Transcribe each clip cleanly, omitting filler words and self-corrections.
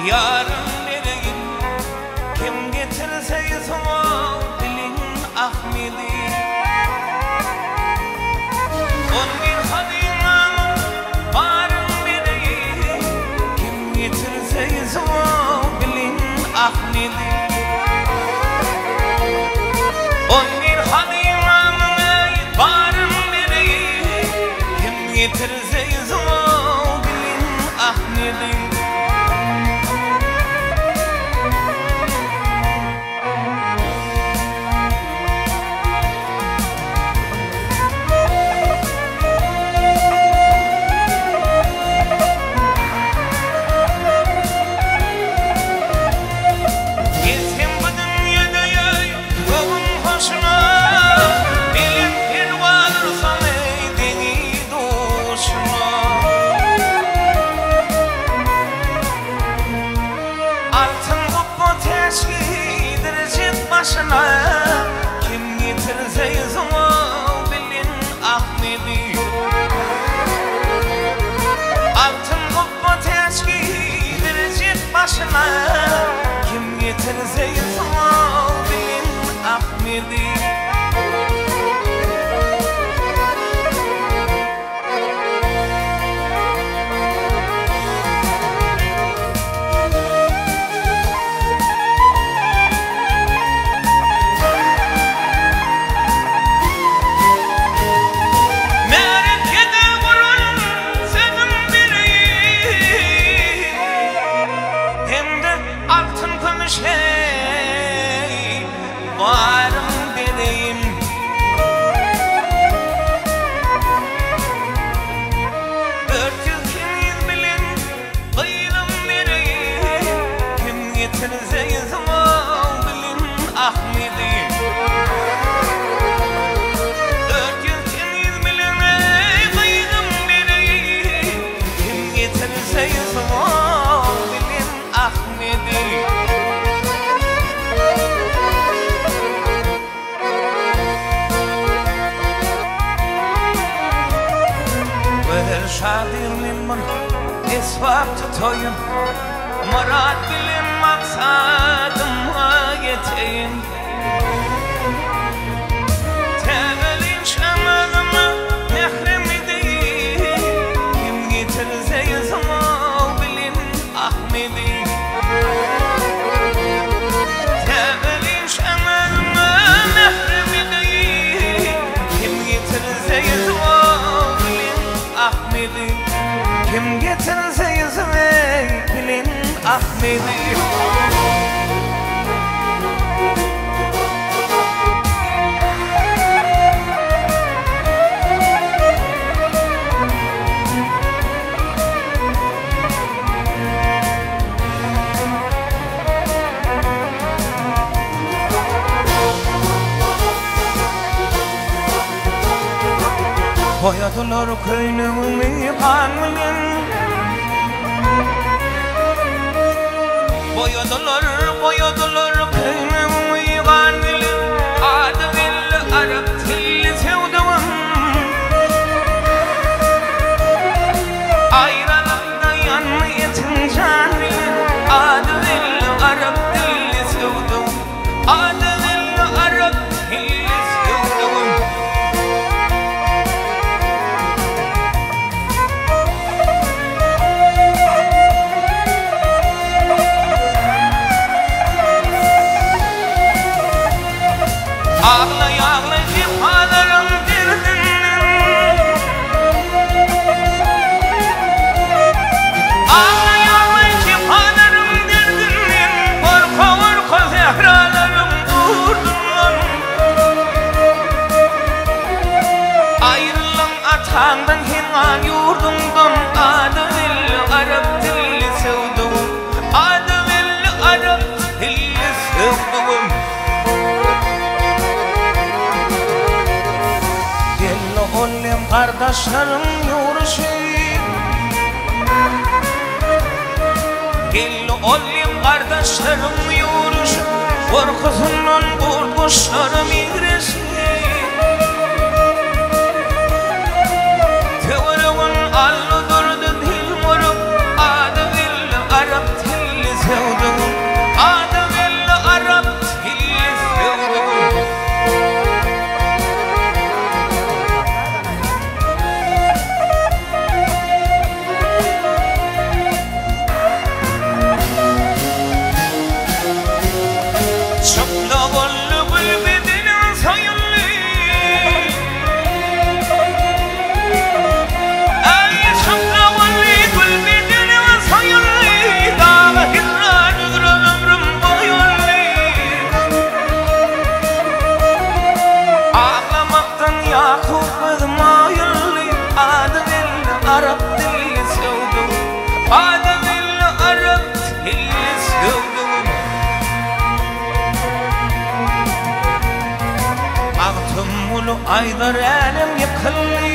yarın vereyim. Kim getirse soğuk dilin Ahmedi. 11 Haziran varın vereyim. Kim getirse soğuk dilin Ahmedi. 11 Haziran varın vereyim. Kim getirse soğuk dilin Ahmedi. Kim getirse soğuk dilin Ahmedi. Altın kubba teşkidir cilt başına. Kim getirse soğuk dilin Ahmedi. Varım vereyim. Dört yüz bilin kıylım vereyim. Kim getirse soğuk dilin Ahmedi. 400 bilin kıylım vereyim. Kim getirse soğuk dilin Ahmedi. Şadir mimman esbab tutayım. Murat bilim maksadıma yeteyim. Tevelin şamanımı mehremi değil. Kim getirse soğuk dilin Ahmedi. Tevelin şamanımı mehremi değil. Kim getirse soğuk dilin Ahmedi. Kim getirse soğuk dilin Ahmedi. Boyadılar köynümü kanlıyım. Boyadılar köynümü kanlıyım. Adı belli Arap dilli sevduğum. Ayrılıkta yanmayasın canlıyım. Adı belli Arap dilli sevduğum. Adı belli Arap dilli sevduğum. Ağlay ağlay cihalarım derdinden. Ağlay ağlay cihalarım derdinden. Korka korka zehralarım vurdundan. Ayrılan atandan hinan yurdundan. Adı belli Arap dilli sevduğum. Adı belli Arap dilli sevduğum. Oğlum kardeşlerim yürüşür. Gel oğlum kardeşlerim yürüşür. Korkusundan kurtuşlarım igreşir. Tevrağın allı durdu dil morup. Adı belli Arap dilli Arap dilli sevdim Adem'in Arap dilli sevdim Baktım ulu aydar elim yıkıldı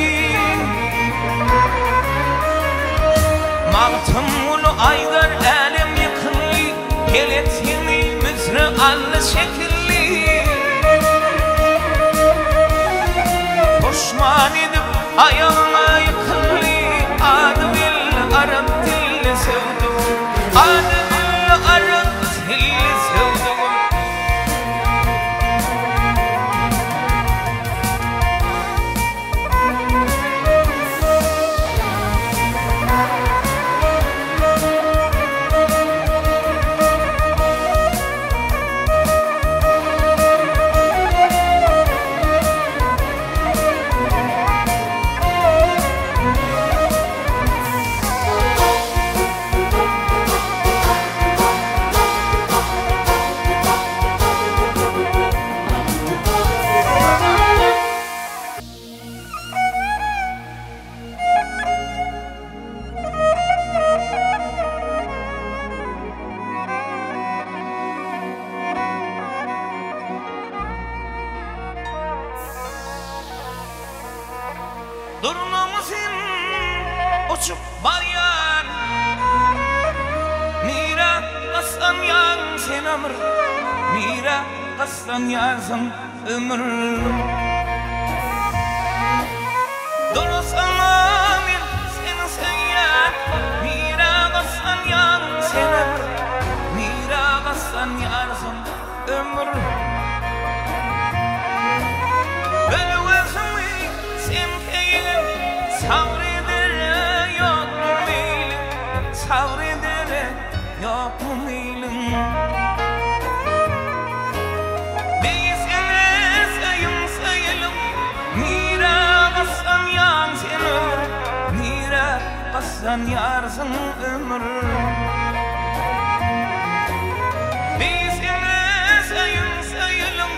Baktım ulu aydar elim yıkıldı Geletimi müzre allı şekilli Koşman edip ayağına yıkıldı Adem'in Arap dilli sevdim Adem'in Arap dilli sevdim Durmamızın uçup bayan Mira kastan yan sen ömür Mira kastan yansın ömür Durursan ben seni seyyar Mira kastan yan sen ömür Mira kastan yansın ömür Sabreder yok mu meylim Sabreder yok mu meylim Değilsene sayım sayılım Mira bassan yan sen ömür Mira bassan yarsın ömür Değilsene sayım sayılım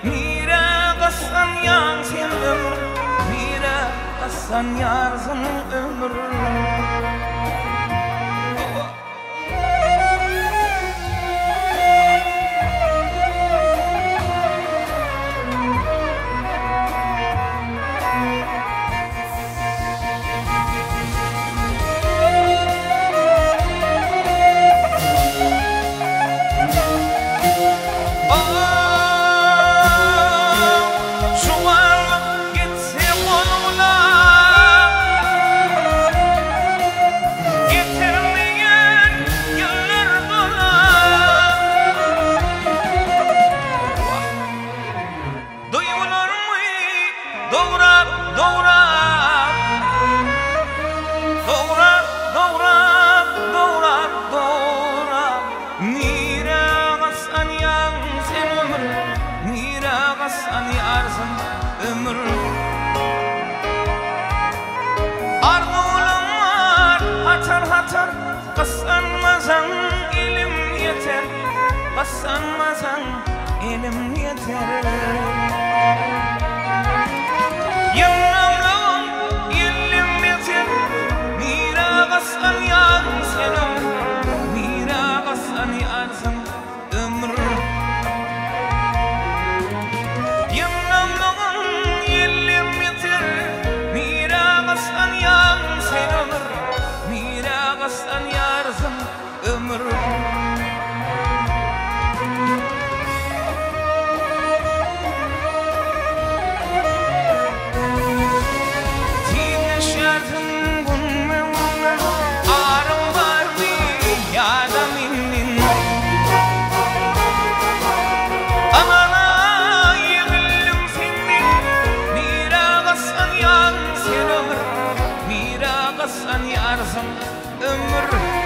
Mira bassan yan sen ömür Mira bassan yarsın ömür Sani arzın ömür Arzularım var hatar hatar Kıslanmazan elim yeter Kıslanmazan elim yeter Yanımlığım elim yeter Mira kıslan yan sen ömür Mira kıslan arzın ömür Sen yarsın ömür Tine şartın bununla Ağrım var mı ya da minnin Amana yığılım senin Mira kassan yan sen ömür Mira kassan yarsın ömür